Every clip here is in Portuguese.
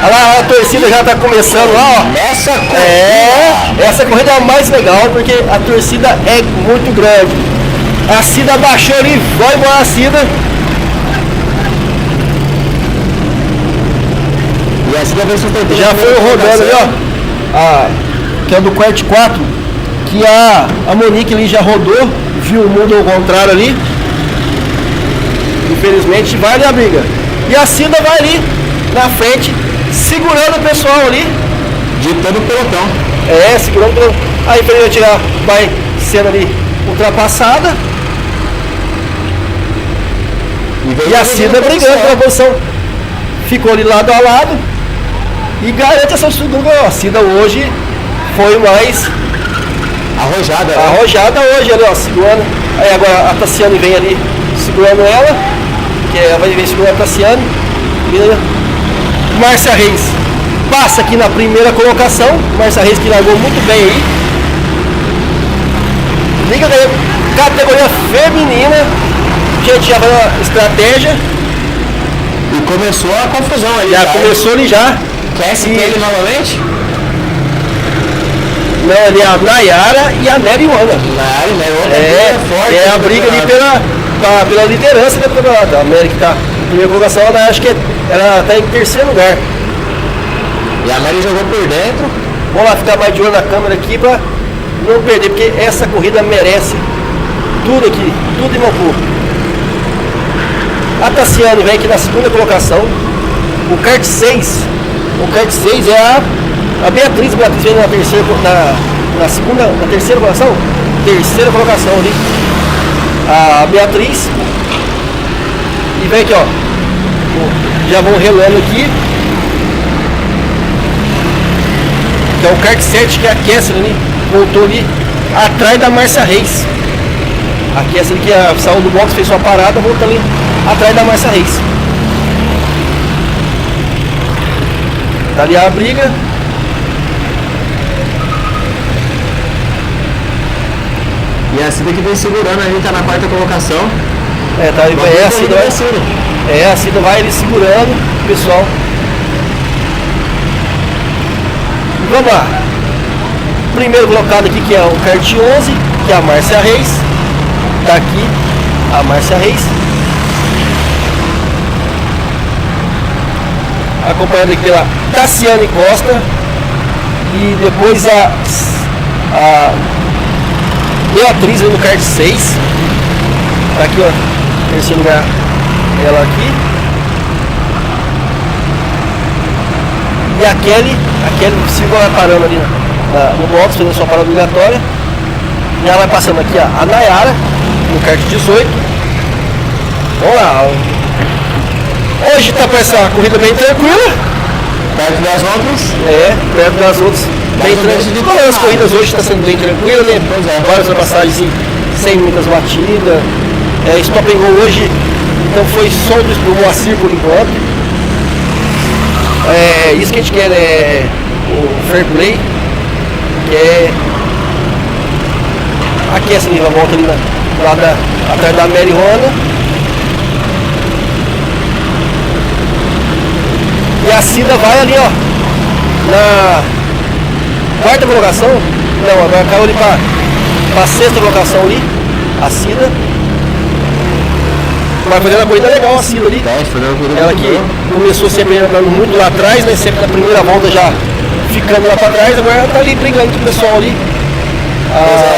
Olha lá, a torcida já tá começando lá, ó. Essa corrida é a mais legal porque a torcida é muito grande. A Cida baixou ali, vai embora a Cida. E a Cida veio sustentando. Já foi rodando ali, ó. Que é do Quart 4. Que a Monique ali já rodou, viu o mundo ao contrário ali. Infelizmente vai ali a briga. E a Cida vai ali na frente, segurando o pessoal ali. Ditando o pelotão. Segurando o pelotão. Aí infelizmente já vai sendo ali ultrapassada. E a Cida brigando pela posição. Ficou ali lado a lado. E garante essa segunda. A Cida hoje foi mais arrojada hoje ali, ó, segurando. Aí agora a Tassiane vem ali segurando ela. Que ela vai vir segurando a Tassiane. Márcia Reis passa aqui na primeira colocação. Márcia Reis que largou muito bem aí. Liga da categoria feminina. Gente, já vai na estratégia. E começou a confusão aí. Já começou ali já. Quer seguir ele novamente? Não, ali é a Nayara e a Nery Wanda. É a briga ali pela liderança do campeonato. A Mary que está em primeira colocação, ela acho que ela está em terceiro lugar. E a Mary jogou por dentro. Vamos lá ficar mais de olho na câmera aqui para não perder, porque essa corrida merece tudo aqui, tudo em Mocu. A Tassiane vem aqui na segunda colocação. O kart 6 é a Beatriz. Beatriz vem na terceira, na terceira colocação. Terceira colocação ali. A Beatriz. E vem aqui, ó. Já vão relando aqui. Que é o kart 7, que é a Kessler ali. Voltou ali atrás da Márcia Reis. A Kessler que saiu do box, fez sua parada, volta ali atrás da Márcia Reis. Tá ali a briga. E a Cida que vem segurando ali, tá na quarta colocação. A Cida vai ali segurando o pessoal. Vamos lá. Primeiro colocado aqui que é o kart 11, que é a Márcia Reis. Tá aqui a Márcia Reis. Acompanhada aqui pela Tassiane Costa. E depois a Beatriz no kart 6. Tá aqui, ó. Terceiro lugar ela aqui. E a Kelly Silva vai parando ali no box, fazendo sua parada obrigatória. E ela vai passando aqui a Nayara no kart 18. Vamos lá. Hoje tá para essa corrida bem tranquila. Perto das outras? Perto das outras. Bem tranquila. Todas as corridas hoje está sendo bem tranquila, né? Várias ultrapassagens sem muitas batidas. Stop and go hoje, então foi só do Moacir por enquanto. Isso que a gente quer, né? O fair play. Que é aqui essa ali, a volta ali atrás da Mary Honda. E a Cida vai ali, ó, na quarta colocação. Não, agora caiu ali para a sexta colocação ali. A Cida vai fazendo a corrida legal, a Cida ali. Ela que começou sempre andando muito lá atrás, né? Sempre na primeira volta já ficando lá para trás. Agora ela tá ali brigando com o pessoal ali.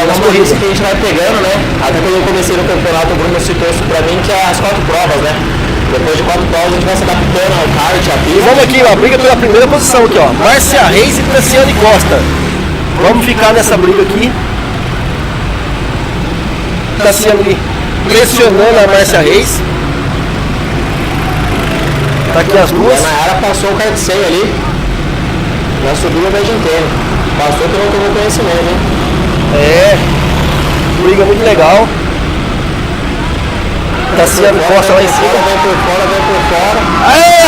Nas corridas que a gente vai pegando, né? Até quando eu comecei no campeonato, o Bruno citou isso pra mim, que é as 4 provas, né? Depois de 4 provas a gente vai se adaptando ao kart, a pista. E vamos aqui, ó, briga pela primeira posição aqui, ó. Márcia Reis e Tassiane Costa. Vamos ficar nessa briga aqui. Tassiane pressionando a Márcia Reis. Tá aqui as duas. A Nayara passou o kart 100 ali. Na subida da Argentina. Passou que não tomou conhecimento, hein? Briga muito legal. Tassiane Costa lá em cima. Vem por fora.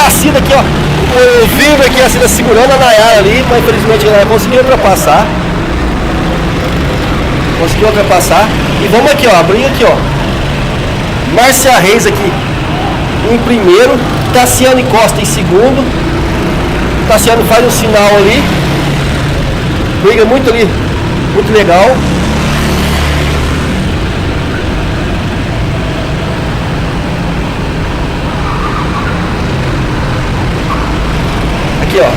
A Cida aqui, ó. O vivo aqui, a Cida segurando a Nayara ali, mas infelizmente ela conseguiu ultrapassar. E vamos aqui, ó. A briga aqui, ó. Márcia Reis aqui em primeiro. Tassiane Costa em segundo. Tassiano faz um sinal ali. Briga muito ali, muito legal. Aqui, ó.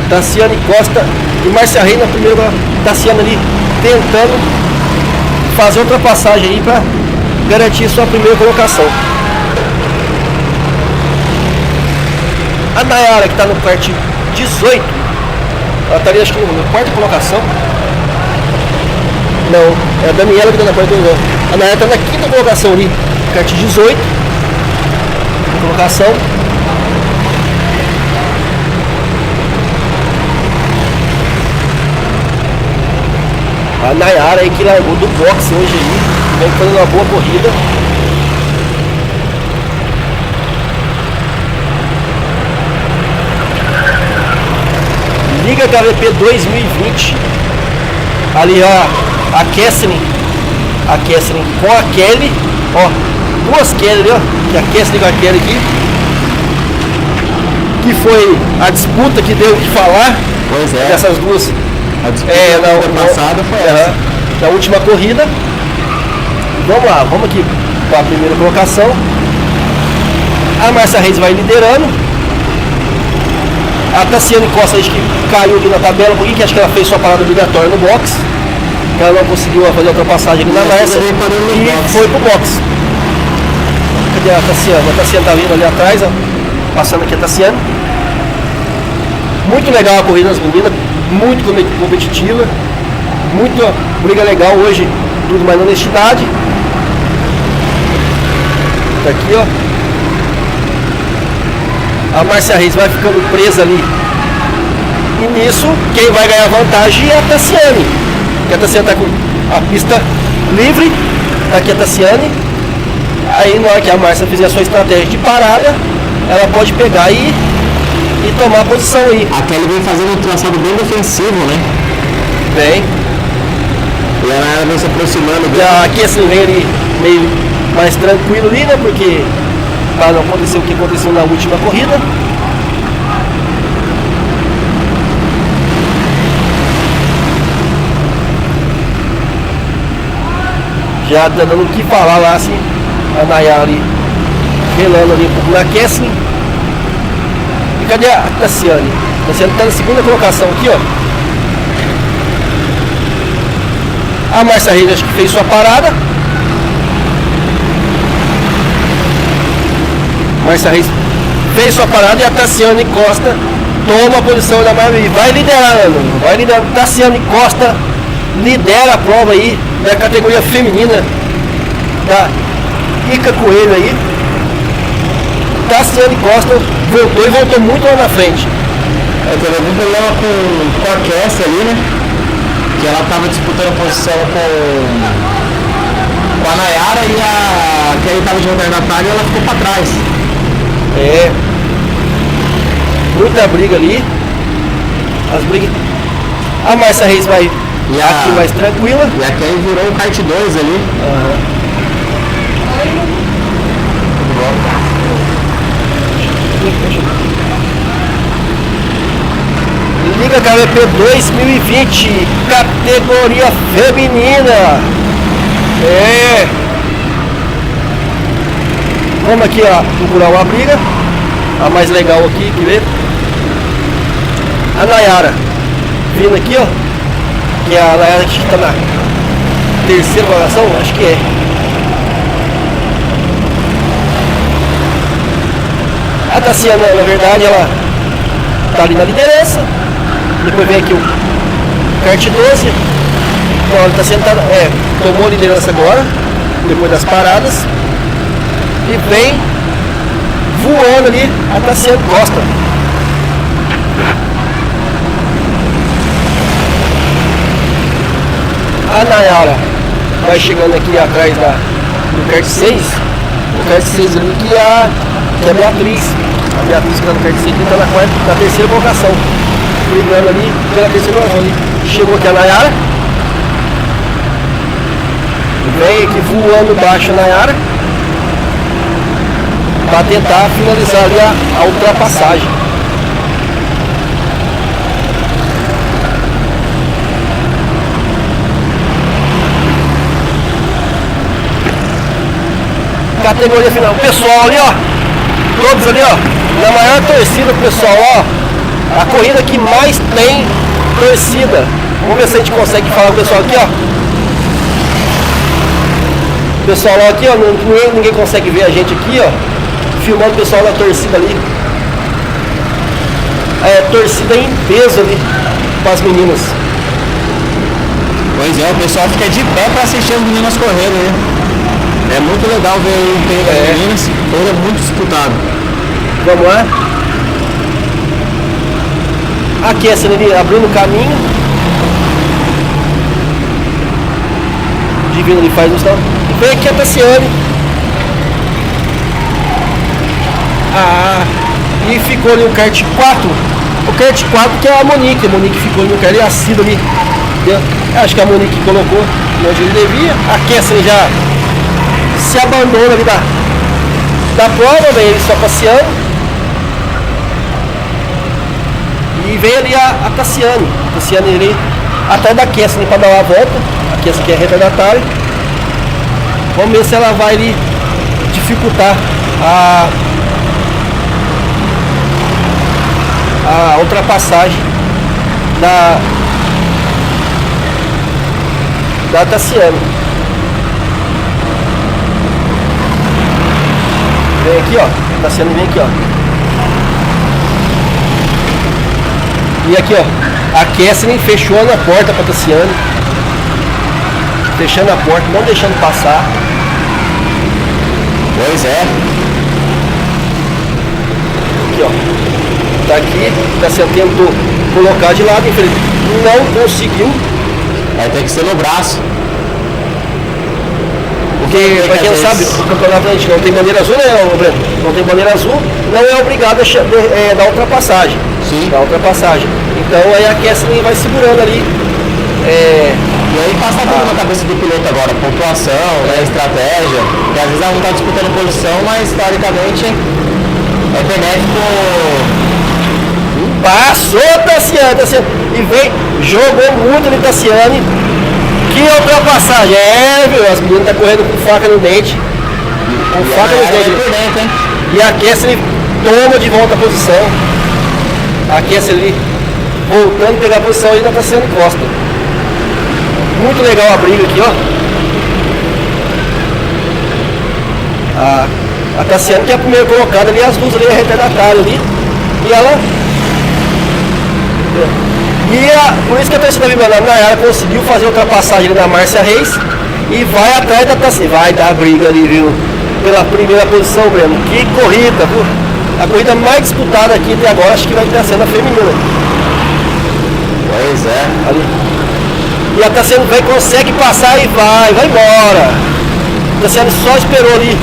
Tassiano Costa e Márcia Reis na primeira. Tassiano ali tentando fazer ultrapassagem aí para garantir sua primeira colocação. A Nayara, que está no kart 18, ela estaria acho que na quarta colocação. Não, é a Daniela que está na quarta colocação. A Nayara está na quinta colocação ali, kart 18 colocação. A Nayara aí que largou do boxe hoje aí, vem fazendo uma boa corrida. Liga HVP 2020. Ali a Kesslin com a Kelly, ó, duas Kelly ali, ó, que a Kesslin com a Kelly aqui, que foi a disputa que deu o que falar. Pois é. Dessas duas. A disputa na passada foi essa. Na última corrida. Vamos lá, vamos aqui para a primeira colocação. A Márcia Reis vai liderando. A Tassiane Costa, acho que caiu aqui na tabela, porque acho que ela fez sua parada obrigatória no box. Ela não conseguiu fazer a ultrapassagem aqui na Márcia e foi pro box. Cadê a Tassiane? A Tassiane tá vindo ali atrás, ó, passando aqui a Tassiane. Muito legal a corrida das meninas, muito competitiva, muita briga legal hoje, tudo mais na honestidade. Tá aqui, ó. A Márcia Reis vai ficando presa ali. E nisso, quem vai ganhar vantagem é a Tassiane. Porque a Tassiane tá com a pista livre. Tá aqui a Tassiane. Aí na hora que a Márcia fizer a sua estratégia de parada, ela pode pegar e tomar a posição aí. A Kelly vem fazendo um traçado bem defensivo, né? Bem. E ela vem se aproximando. Aqui assim vem ali meio mais tranquilo ali, né? Porque para não acontecer o que aconteceu na última corrida. Já tá dando o que falar lá, assim, a Nayara ali, relando ali um pouco na Kesslin. E cadê a Tassiane? A Tassiane tá na segunda colocação aqui, ó. A Márcia Reis acho que fez sua parada. Márcia Reis fez sua parada e a Tassiane Costa toma a posição da Márcia Reis. Vai liderando, vai liderando. Tassiane Costa lidera a prova aí da categoria feminina da Ica Coelho aí. Tassiane Costa voltou e voltou muito lá na frente. Teve algum problema com a Kessia ali, né? Que ela estava disputando posição com a Nayara e a Kelly estava de retardatário e ela ficou para trás. É. Muita briga ali. As brigas. A Márcia Reis vai aqui mais tranquila. E a Kelly virou um kart 2 ali. Liga HVP 2020, categoria feminina. É. Vamos aqui, ó, procurar uma briga. A mais legal aqui, que vê. A Nayara vindo aqui, ó. Que é a Nayara que está na terceira colocação, acho que é. A Tassiana, na verdade, ela tá ali na liderança. Depois vem aqui o kart 12. Então ele tá sentado, tomou a liderança agora, depois das paradas. E vem voando ali a Tassiane Costa. A Nayara vai chegando aqui atrás do kart 6. O kart 6 ali que é a Beatriz. A Beatriz que está no kart 6 está na terceira colocação. Brigando ali pela terceira colocação ali. Chegou aqui a Nayara. Vem aqui voando baixo a Nayara. para tentar finalizar ali a ultrapassagem. Categoria final, o pessoal ali, ó, todos ali, ó, na maior torcida, pessoal, ó, a corrida que mais tem torcida. Vamos ver se a gente consegue falar com o pessoal aqui, ó. O pessoal aqui, ó, ninguém consegue ver a gente aqui, ó, filmando o pessoal da torcida ali. É, torcida em peso ali, com as meninas. Pois é, o pessoal fica de pé para assistir as meninas correndo, né? É muito legal ver o empenho das meninas, todo é muito disputado. Vamos lá. Aqui essa ali abrindo o caminho. Divino ali faz o estado. Vem aqui a Tassiane. E ficou ali o kart 4. O kart 4 que é a Monique. A Monique ficou ali no kart, a Cida ali. Acho que a Monique colocou onde ele devia. Aqui essa ali já se abandona ali da prova, vem ele só passeando. E vem ali a Tassiane. A Tassiane ali atrás da Kessler para dar uma volta. A Kessler que é retardatária. Vamos ver se ela vai ali dificultar a ultrapassagem da Tassiane. Vem aqui, ó. Tassiane vem aqui, ó. E aqui, ó. A Kessler fechou na porta para Tassiane. Fechando a porta, não deixando passar. Pois é. Aqui, ó. Tá aqui, Tassiane tentou colocar de lado, infelizmente não conseguiu. Vai ter que ser no braço. Porque, pra quem não sabe, o campeonato a gente não tem bandeira azul, né, Breno? Não tem bandeira azul, não é obrigado a dar ultrapassagem. Sim. Dar ultrapassagem. Então aí a Kessler vai segurando ali. E aí passa tudo na cabeça do piloto agora, pontuação, né, estratégia. Porque às vezes ela não está disputando posição, mas teoricamente é benéfico. Passou Tassiane. E vem, jogou muito ali Tassiane. Que ultrapassagem, viu? As meninas estão correndo com faca no dente. Com faca no dente. Dentro, hein? E a Kessler toma de volta a posição. A Kessler voltando a pegar a posição e ainda está sendo Costa. Muito legal a briga aqui, ó. A Tassiane que é a primeira colocada ali, as duas ali, a retardatária ali. E ela. Por isso que a torcida da Nayara conseguiu fazer a ultrapassagem ali da Márcia Reis e vai atrás da Tassiane. Vai dar briga ali, viu? Pela primeira posição, Breno. Que corrida, viu? A corrida mais disputada aqui até agora, acho que vai estar sendo a feminina. Pois é. Ali. E a Tassiane consegue passar e vai embora. A Tassiane só esperou ali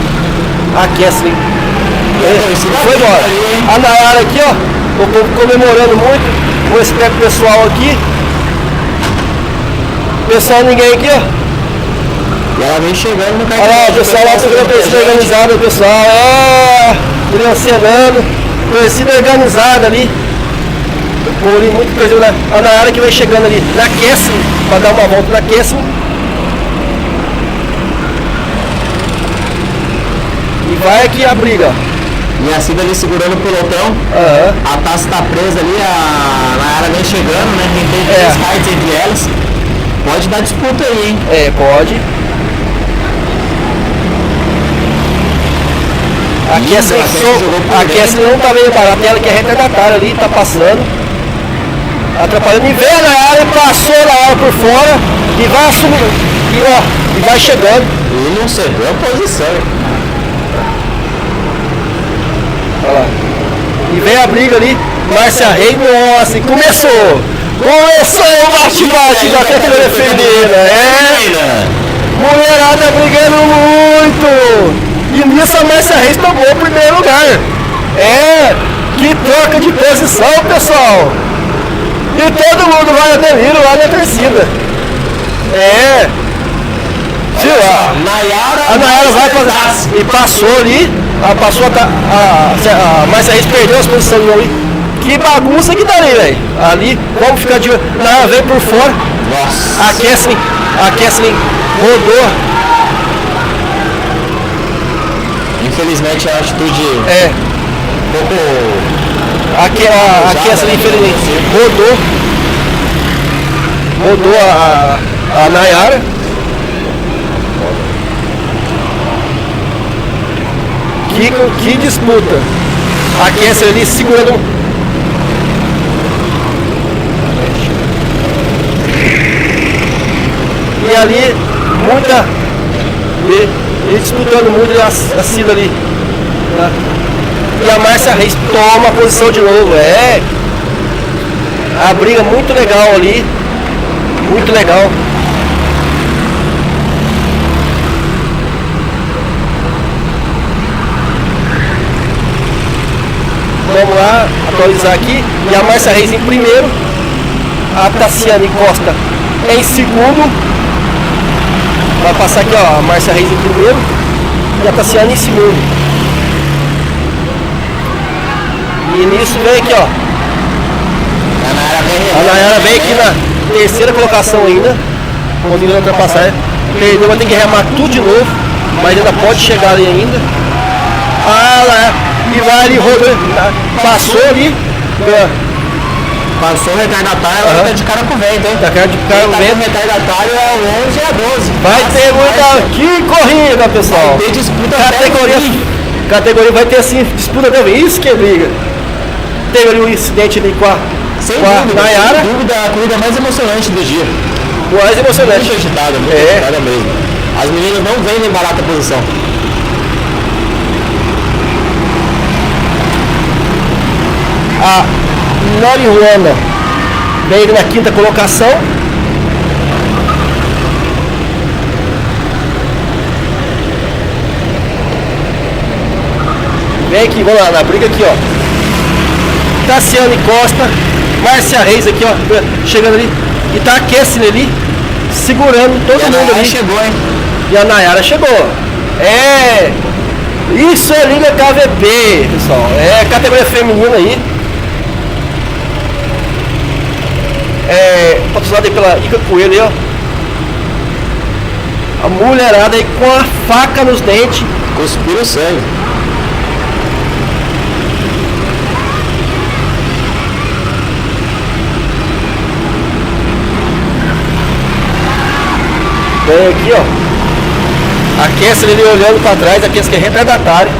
a Kessler. Foi embora. A Nayara aqui, ó. O povo comemorando muito. Vou explicar pro pessoal aqui. Pessoal, ninguém aqui, ó. E ela vem chegando no cartão. Olha lá, o pessoal lá tá vendo a torcida organizada, o pessoal, direcionando, torcida organizada ali. Ali muito coisa a Nayara que vai chegando ali na Kessler, para dar uma volta na Kessler. E vai aqui a briga. E a Cida ali segurando o pelotão. A Tassi tá presa ali, a Nayara vem chegando, né? Quem tem 3 kites entre elas. Pode dar disputa aí, hein? Pode. A Kessler não tá meio barata, ela que é retardatária ali, tá passando. Atrapalhando. E vem a Nayara, passou a Nayara por fora e vai assumindo. E vai chegando. E não cedeu a posição. Olha lá. E vem a briga ali, Márcia Reis, nossa, e começou o bate-bate da categoria feminina, mulherada brigando muito, e nisso a Márcia Reis tomou o primeiro lugar, que troca de posição, pessoal, e todo mundo vai aderir lá na torcida, a Nayara vai fazer, e passou ali, Passou a Márcia Reis perdeu as posições ali. Que bagunça que tá ali, velho. Ali, vamos ficar de olho. Não, vem por fora. Nossa. A Kesslin rodou. Infelizmente a atitude um pouco. A Kesslin, infelizmente, rodou a Nayara. Que disputa. A Kesslin ali segurando. E ali, ele disputando muito a Cida ali. Tá? E a Márcia Reis toma a posição de novo. A briga muito legal ali. Muito legal. Vamos lá, atualizar aqui. E a Márcia Reis em primeiro. A Tassiane Costa em segundo. Vai passar aqui, ó, a Márcia Reis em primeiro. E a Tassiane em segundo. E nisso vem aqui, ó. A Nayara vem aqui na terceira colocação ainda. Conseguindo ultrapassar. Perdeu, vai ter que remar tudo de novo. Mas ainda pode chegar ali ainda. E vai ali, rodou. Passou ali. Passou o retardatário, ela tá de cara com o vento, hein? Tá de cara com o vento. O retardatário é o 11 e a 12. Vai ter muita. Que corrida, pessoal. Vai ter disputa categoria vai ter assim, disputa também. Isso que é briga. Teve ali um incidente ali com a Nayara. Sem dúvida, a corrida mais emocionante do dia. Mais emocionante. Muito agitada mesmo. As meninas não vêm em barata posição. A Norihuana veio na quinta colocação. Vem aqui, vamos lá, na briga aqui, ó. Tassiane Costa, Márcia Reis aqui, ó, chegando ali. E tá a Kesslin ali, segurando todo mundo ali. Chegou, hein? E a Nayara chegou. Isso é Liga KVP, pessoal. É categoria feminina aí. Patrocinado aí pela Ica Coelho aí, ó. A mulherada aí com a faca nos dentes. Cuspiu o sangue. Vem aqui, ó. A Kesslin ali olhando pra trás, a Kesslin é retardatária.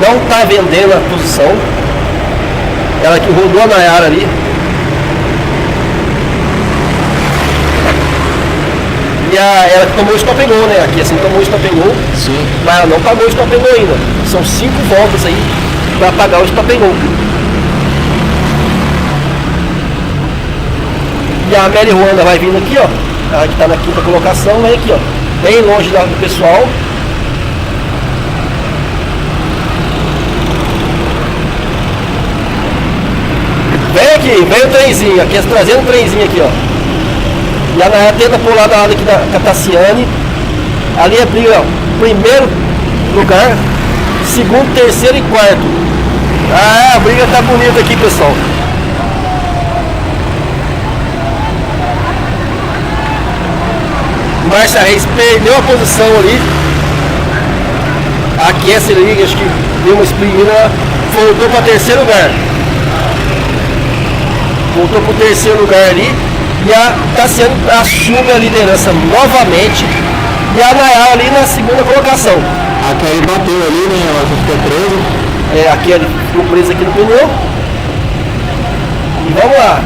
Não tá vendendo a posição. Ela que rodou a Nayara ali. E ela que tomou o stop and go, né? Aqui assim tomou o stop and go. Sim. Mas ela não pagou o stop and go ainda. São 5 voltas aí para pagar o stop and go. E a Mary Ruanda vai vindo aqui, ó. Ela que tá na quinta colocação, vem aqui, ó. Bem longe do pessoal. Vem aqui, vem o trenzinho, aqui trazendo o trenzinho aqui, ó. E a Nayara tenta pular da lado aqui da Tassiane. Ali é briga, ó. Primeiro lugar, segundo, terceiro e quarto. A briga tá bonita aqui, pessoal. Márcia Reis perdeu a posição ali. A Kesslin ali, acho que deu uma espremida, voltou para terceiro lugar. Voltou para o terceiro lugar ali. E a Tassiane assume a liderança novamente. E a Nayara ali na segunda colocação. A Kelly bateu ali, né? Ela ficou presa. A Kelly ficou presa aqui no pneu. E vamos lá.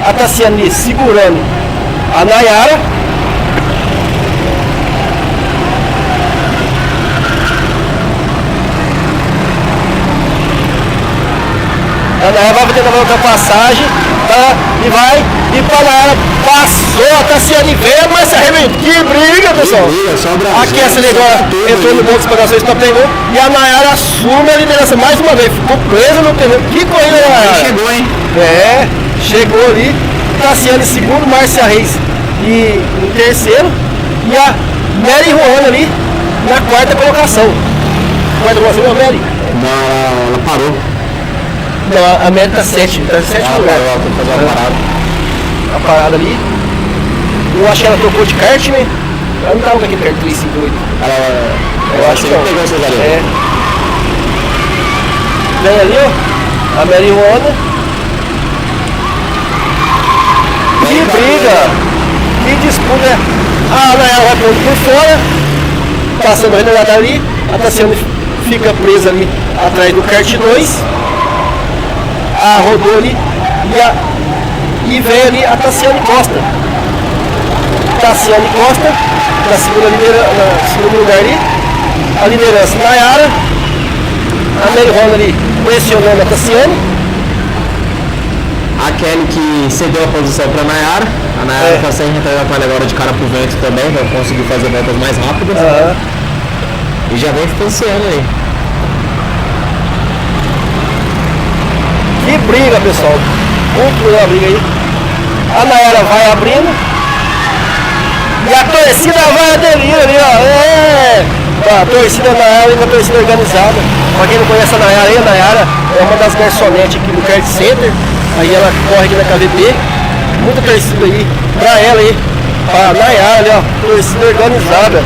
A Tassiane ali segurando a Nayara. A Nayara vai tentar uma ultrapassagem, tá? E vai, e pra Nayara passou, a Tassiane veio, mas se arrebentou. Que briga, pessoal! A Kesslin agora entrou no ponto de exploração, está pegou, e a Nayara assume a liderança mais uma vez, ficou presa no pneu. Que corrida, Nayara! Chegou, hein? Chegou ali. Tassiane em segundo, Márcia Reis em terceiro, e a Mary Ruana ali na quarta colocação. Quarta colocação é a Mary? Não, ela parou. Não, a Mary tá 7, tá em 7º lugar. Ela tem que fazer uma parada. A parada ali. Eu acho que ela trocou de kart, né? Ela não tava com aquele kart 358. Eu acho que não. pegou essas ali. É. Vem ali, ó. A Marihuana. Que briga! Que disputa! A Nayara vai pondo por fora, passando a Renata ali, a Tassiane fica presa ali atrás do kart 2, a rodou ali e vem ali a Tassiane Costa. Tassiane Costa, na segundo lugar ali, a liderança Nayara, a Marihuana ali pressionando a Tassiane. A Kelly que cedeu a posição para a Nayara. A Nayara está sem retrair a palha agora de cara pro vento também, vai conseguir fazer voltas mais rápidas. E já vem distanciando aí. Que briga, pessoal. Muito a briga aí. A Nayara vai abrindo. E a torcida vai aderir ali, ó. A torcida Nayara e a torcida organizada. Pra quem não conhece a Nayara aí, a Nayara é uma das garçonetes aqui do Kart Center. Aí ela corre aqui na KVP. Muita torcida aí pra ela aí. A Nayara ali, ó. Torcida organizada.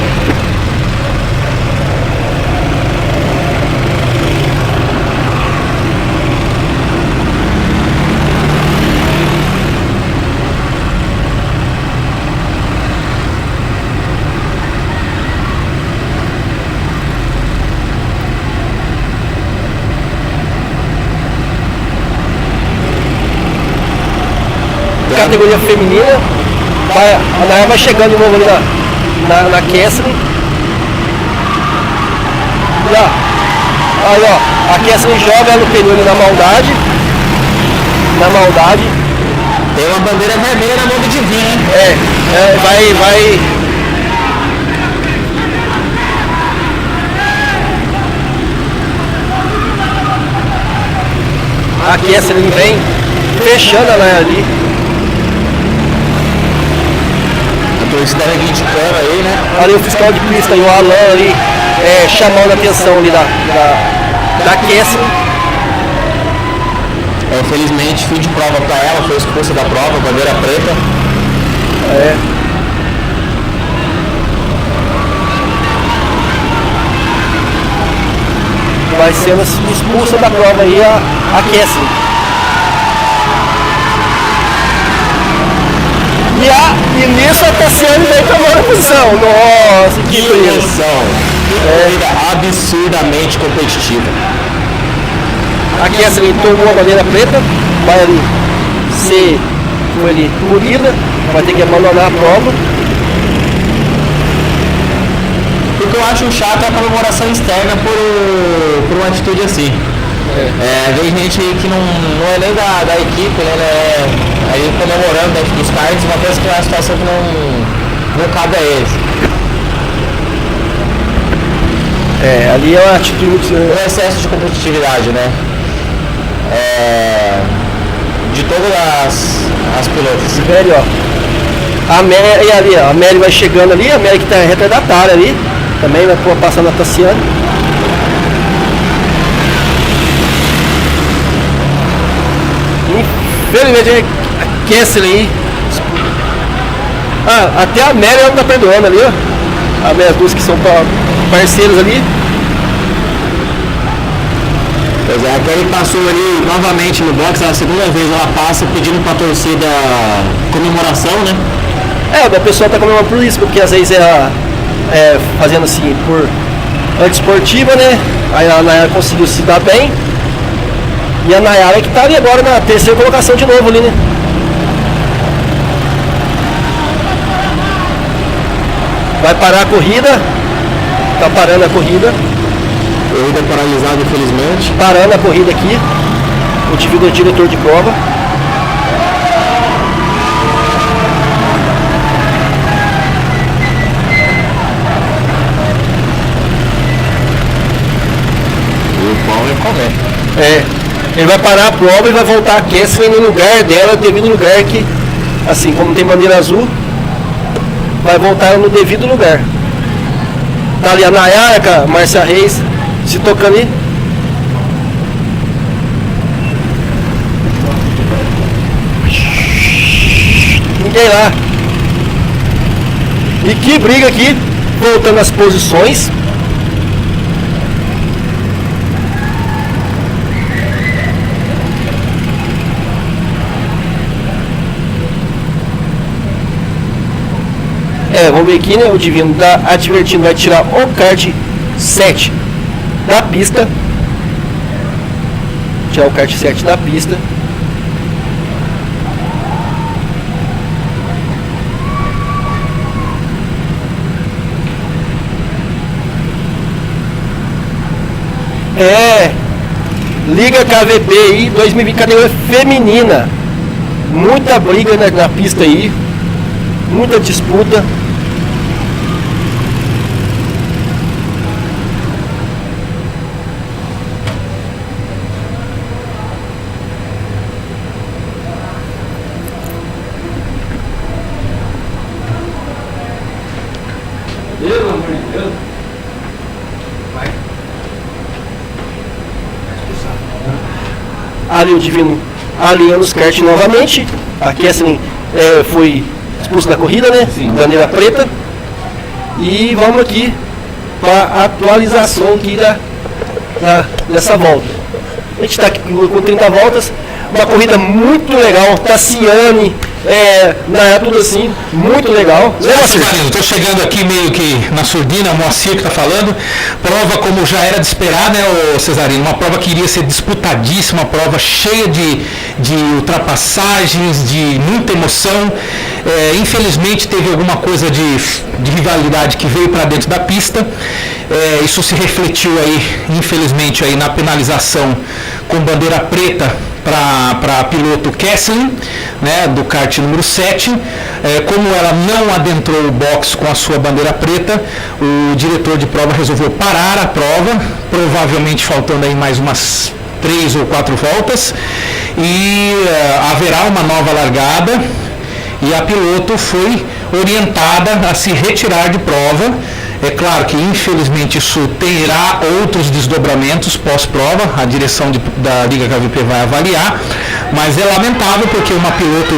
Categoria feminina, a Nayara vai chegando de novo ali na Kessler. Aí ó, a Kessler joga no pneu ali na maldade. Tem uma bandeira vermelha na mão do Divino, hein? Vai. A Kessler vem fechando a Nayara ali. Torcida reivindicando aí, né? Ali o fiscal de pista e o Alan ali chamando a atenção ali da Kessler. Infelizmente, fim de prova para ela, foi expulsa da prova, bandeira preta. Vai sendo expulsa da prova aí a Kessler. E nisso a Tassiane vem tomando posição. Nossa, que emoção! Absurdamente competitiva. A Kessler tomou a bandeira preta, vai ali ser punida, vai ter que abandonar a prova. O que eu acho chato é a comemoração externa por uma atitude assim. Vem gente que não é nem da equipe, né? Aí comemorando dentro dos cards, uma coisa que é uma situação que não cabe a eles. Ali é uma atitude. Um excesso de competitividade, né? De todas as pilotos. Velho, ó. A Mary ali, ó. A Mary vai chegando ali, a Mary que tá retardatária ali. Também vai passando a Tassiane. Infelizmente a Kessler aí. Até a Mary ela tá perdoando ali, ó. As duas que são parceiros ali. Pois é, a Kelly passou ali novamente no box, a segunda vez ela passa pedindo pra torcida comemoração, né? O pessoal tá comemorando por isso, porque às vezes fazendo assim por antiesportiva, né? Aí a Nayara conseguiu se dar bem. E a Nayara que tá ali agora na terceira colocação de novo ali, né? Vai parar a corrida. Tá parando a corrida. Corrida paralisada, infelizmente. Parando a corrida aqui. O diretor de prova. Ele vai parar a prova e vai voltar a Kessler no lugar dela, devido lugar que, assim, como tem bandeira azul, vai voltar no devido lugar. Tá ali a Nayara, a Márcia Reis, Se tocando aí. Ninguém lá. E que briga aqui, voltando às posições. Vamos ver aqui, né? O Divino tá advertindo, vai tirar o kart 7 da pista. Tirar o kart 7 da pista. Liga KVP aí, 2020, categoria feminina. Muita briga na pista aí. Muita disputa. Pelo amor de Deus. Vai. Ali o Divino alinhando os kart novamente. A Kesselin foi expulso da corrida, né? Sim. Bandeira preta. E vamos aqui para a atualização aqui dessa volta. A gente está aqui com 30 voltas. Uma corrida muito legal. Tassiane, tudo assim, muito legal. Estou chegando aqui meio que na surdina, o Moacir que está falando. Prova como já era de esperar, né, Cesarino? Uma prova que iria ser disputadíssima, uma prova cheia de ultrapassagens, de muita emoção. Infelizmente teve alguma coisa de rivalidade que veio para dentro da pista. Isso se refletiu aí, infelizmente, aí na penalização com bandeira preta para piloto Kesselin, né, do kart número 7. Como ela não adentrou o box com a sua bandeira preta, o diretor de prova resolveu parar a prova, provavelmente faltando aí mais umas 3 ou 4 voltas, e haverá uma nova largada, e a piloto foi orientada a se retirar de prova. É claro que, infelizmente, isso terá outros desdobramentos pós-prova, a direção da Liga KVP vai avaliar, mas é lamentável porque uma piloto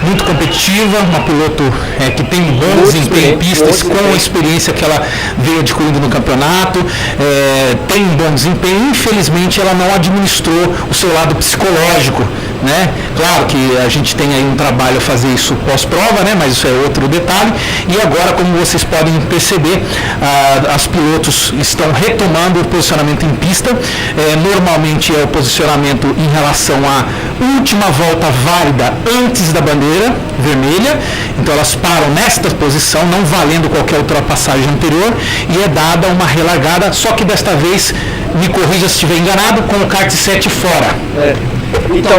muito competitiva, uma piloto que tem bom desempenho em pistas, com a experiência que ela veio adquirindo no campeonato, tem um bom desempenho. Infelizmente, ela não administrou o seu lado psicológico, né? Claro que a gente tem aí um trabalho a fazer isso pós-prova, né? Mas isso é outro detalhe. E agora, como vocês podem perceber, as pilotos estão retomando o posicionamento em pista. Normalmente é o posicionamento em relação à última volta válida antes da bandeira vermelha. Então elas param nesta posição, não valendo qualquer ultrapassagem anterior, e é dada uma relargada, só que desta vez, me corrija se estiver enganado, com o kart 7 fora. Então,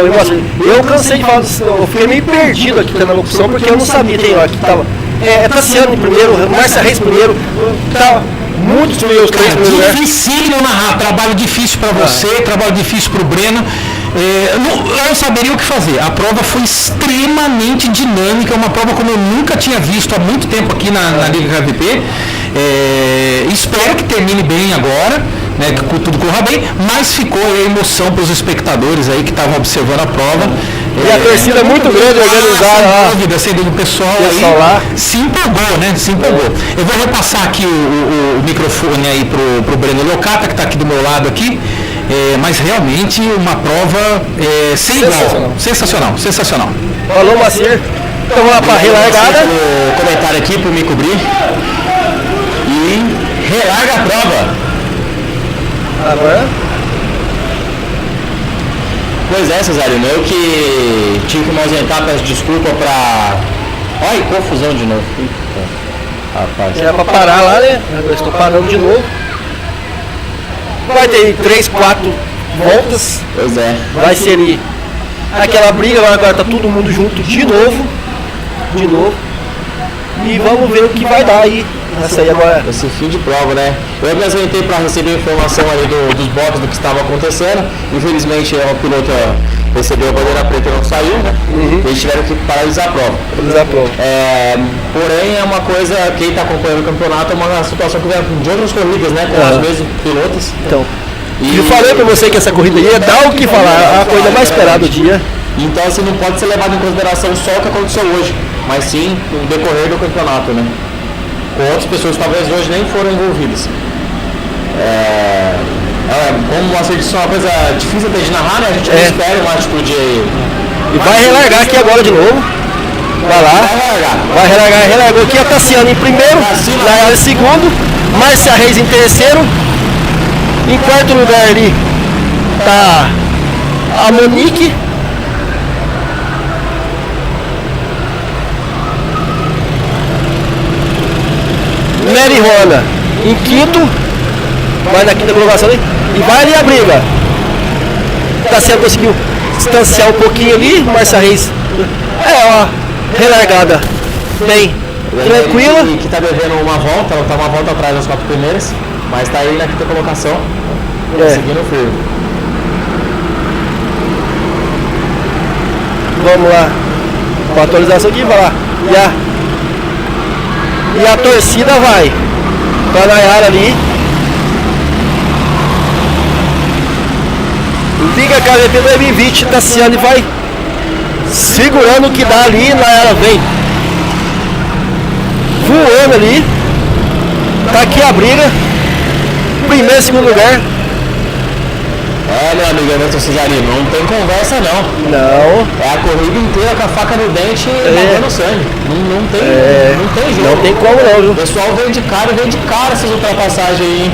eu cansei de falar, eu fiquei meio perdido aqui na locução, porque eu não sabia, tem hora que tava Tassiano em primeiro, Márcia Reis primeiro, tá muitos meus três primeiros lugares. Difícil narrar, trabalho difícil para você, trabalho difícil para o Breno. Eu não saberia o que fazer. A prova foi extremamente dinâmica, uma prova como eu nunca tinha visto há muito tempo aqui na Liga KVP. Espero que termine bem agora, né, que tudo corra bem, mas ficou a emoção para os espectadores aí que estavam observando a prova. E a torcida é muito grande organizada lá. Sem dúvida, o pessoal aí lá se empolgou, né? Se empolgou. Eu vou repassar aqui o microfone aí pro Breno Locata, que está aqui do meu lado aqui. Mas realmente uma prova sem igual. Sensacional. Falou, Macir. Então vamos lá para a relargada. O comentário aqui para me cobrir. E relarga a prova. Agora. Pois é, Cesarino, eu que tive que me ausentar, peço desculpa pra... Olha, confusão de novo. Rapaz. Era pra parar lá, né? Eu estou parando de novo. Vai ter 3, 4 voltas. Pois é. Vai ser ali aquela briga, agora tá todo mundo junto de novo. E vamos ver o que vai dar aí. Essa aí agora. Esse fim de prova, né? Eu me apresentei para receber informação aí dos boxes do que estava acontecendo. Infelizmente é uma pilota recebeu a bandeira preta e não saiu, né? Eles tiveram que paralisar a prova. Porém, é uma coisa, quem está acompanhando o campeonato, é uma situação que vem de outras corridas, né? Com os mesmos pilotos. Então, eu falei pra você que essa corrida ia dar o que falar, a coisa mais esperada do dia. Então, assim, não pode ser levado em consideração só o que aconteceu hoje, mas sim o decorrer do campeonato, né? Com outras pessoas que talvez hoje nem foram envolvidas. Como uma edição é uma coisa difícil até de narrar, né? A gente não espera uma atitude aí. E vai relargar aqui agora de novo. Vai lá. Vai relargar. Relargou aqui a Tassiano em primeiro, Nayara em segundo, Márcia Reis em terceiro. Em quarto lugar ali tá a Monique. Mary Rona em quinto. Vai na quinta colocação ali. E vai ali a briga. Tassiano conseguiu distanciar um pouquinho ali. Márcia Reis. Uma relargada bem tranquila. Que tá devendo uma volta, ela tá uma volta atrás das 4 primeiras, mas tá aí na quinta colocação, seguindo o firme. Vamos lá. Com a atualização aqui, vai lá. E a torcida vai pra Nayara ali. Liga KVP 2020, Tassiane vai segurando o que dá ali, Nayara vem voando ali. Tá aqui a briga. Primeiro e segundo lugar. Meu amigo Everton Cesarino, não tem conversa não. Não. É a corrida inteira com a faca no dente e lavando sangue. Não tem jogo. Não tem como não, viu? O pessoal vem de cara essas ultrapassagens aí, hein?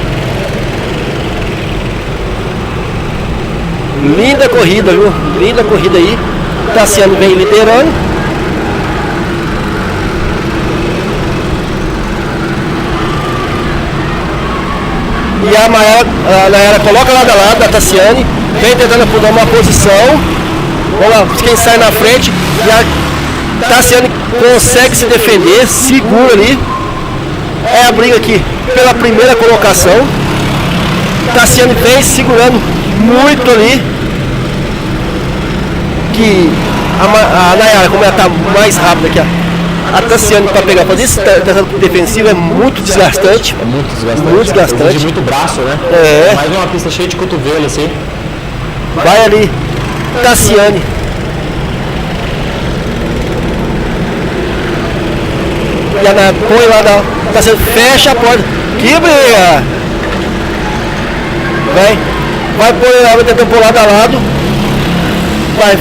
Linda corrida, viu? Linda corrida aí. Tassiano vem liderando. E a Nayara coloca lado a lado a Tassiane. Vem tentando dar uma posição. Vamos lá, quem sai na frente. E a Tassiane consegue se defender. Segura ali. É a briga aqui pela primeira colocação. Tassiane vem segurando muito ali. Que a Nayara, como ela está mais rápida que a Tassiane para pegar, fazer esse defensivo é muito desgastante. É muito desgastante. Muito desgastante. Exige muito braço, né? Mais uma pista cheia de cotovelo, assim. Vai ali, Tassiane. E a Nayara põe lá da Tassiane, fecha a porta. Que briga! Vai pôr lá, vai tentar pôr lado a lado.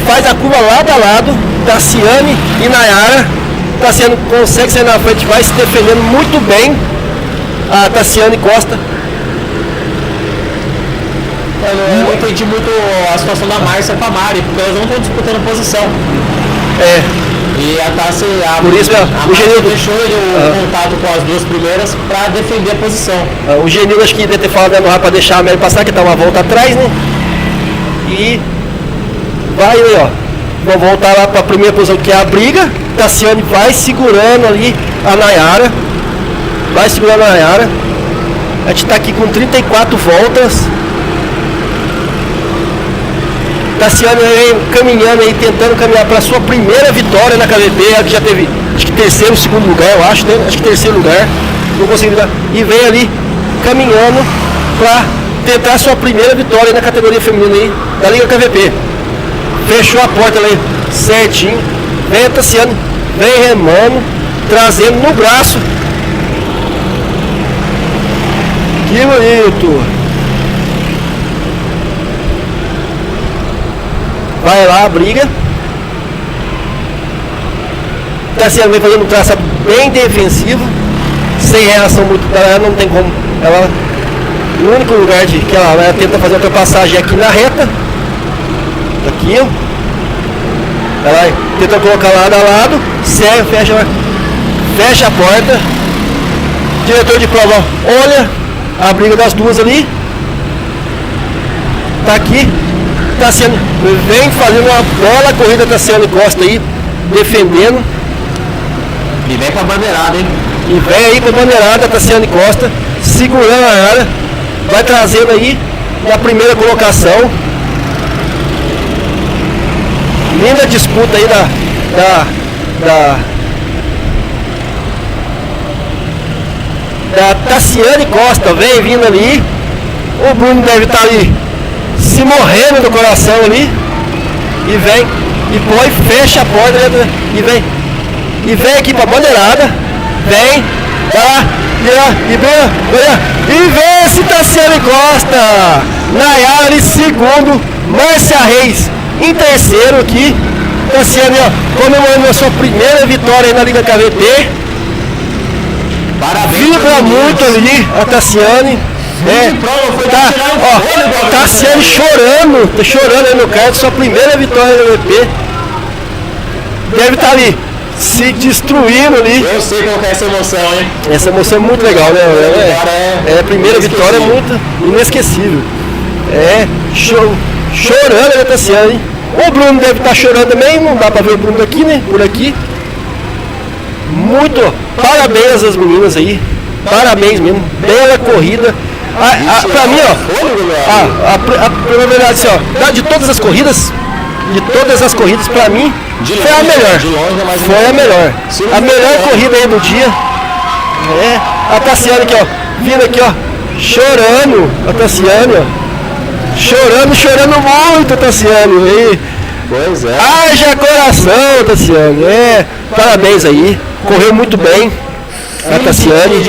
Faz a curva lado a lado, Tassiane e Nayara. Tassiane consegue sair na frente, vai se defendendo muito bem. A Tassiane Costa. Eu não entendi muito a situação da Márcia com a Mari, porque elas não estão disputando posição. E a Tassi, por isso, o Genildo deixou o contato com as duas primeiras para defender a posição. O Genildo acho que deve ter falado para deixar a Mary passar, que está uma volta atrás, né? E vai aí, ó. Vamos voltar lá para a primeira posição, que é a briga. Tassiane vai segurando ali a Nayara. Vai segurando a Nayara. A gente está aqui com 34 voltas. Tassiane caminhando aí, tentando caminhar para a sua primeira vitória na KVP. Ela que já teve, acho que terceiro, segundo lugar, eu acho, né? Acho que terceiro lugar. Não consegui virar. E vem ali caminhando para tentar a sua primeira vitória na categoria feminina aí da Liga KVP. Fechou a porta ali certinho. Vem a Tassiane, vem remando, trazendo no braço. Que bonito. Vai lá, briga. Tassiane vem fazendo um traço bem defensivo, sem reação muito. Ela não tem como. O único lugar que ela tenta fazer a ultrapassagem é aqui na reta. Aqui, ó. Ela tenta colocar lado a lado, serve, fecha a porta. Diretor de prova, olha a briga das duas ali. Tá aqui. Tassiane vem fazendo uma bela corrida, Tassiane Costa aí, defendendo. E vem pra bandeirada, hein? E vem aí pra bandeirada, Tassiane Costa, segurando a área. Vai trazendo aí na primeira colocação. linda disputa aí da Tassiane Costa, vem vindo ali. O Bruno deve estar ali se morrendo do coração ali. E vem, e põe, fecha a porta e vem aqui pra bandeirada. Vem, tá, e vence Tassiane Costa. Nayara em segundo, Márcia Reis em terceiro aqui. Tassiane, ó, comemorando a sua primeira vitória aí na Liga KVT. Parabéns. Vibra muito ali a Tassiane. Tassiane chorando, tá chorando aí no kart, sua primeira vitória no VP. Deve estar ali se destruindo ali. Eu sei qual que é essa emoção, hein? Essa emoção é muito legal, né? A primeira vitória é muito inesquecível. Chorando a Tassiane. O Bruno deve estar chorando também, não dá pra ver o Bruno aqui, né? Por aqui. Muito parabéns às meninas aí. Parabéns mesmo. Bela corrida. Pra mim, ó, a verdade, assim, ó, de todas as corridas, pra mim, foi a melhor. Foi a melhor. A melhor corrida aí do dia. A Tassiane aqui, ó, vindo aqui, ó, chorando. A Tassiane, ó, chorando muito, a Tassiane. Aí. Pois é. Haja coração, Tassiane. Parabéns aí. Correu muito bem. A Tassiane.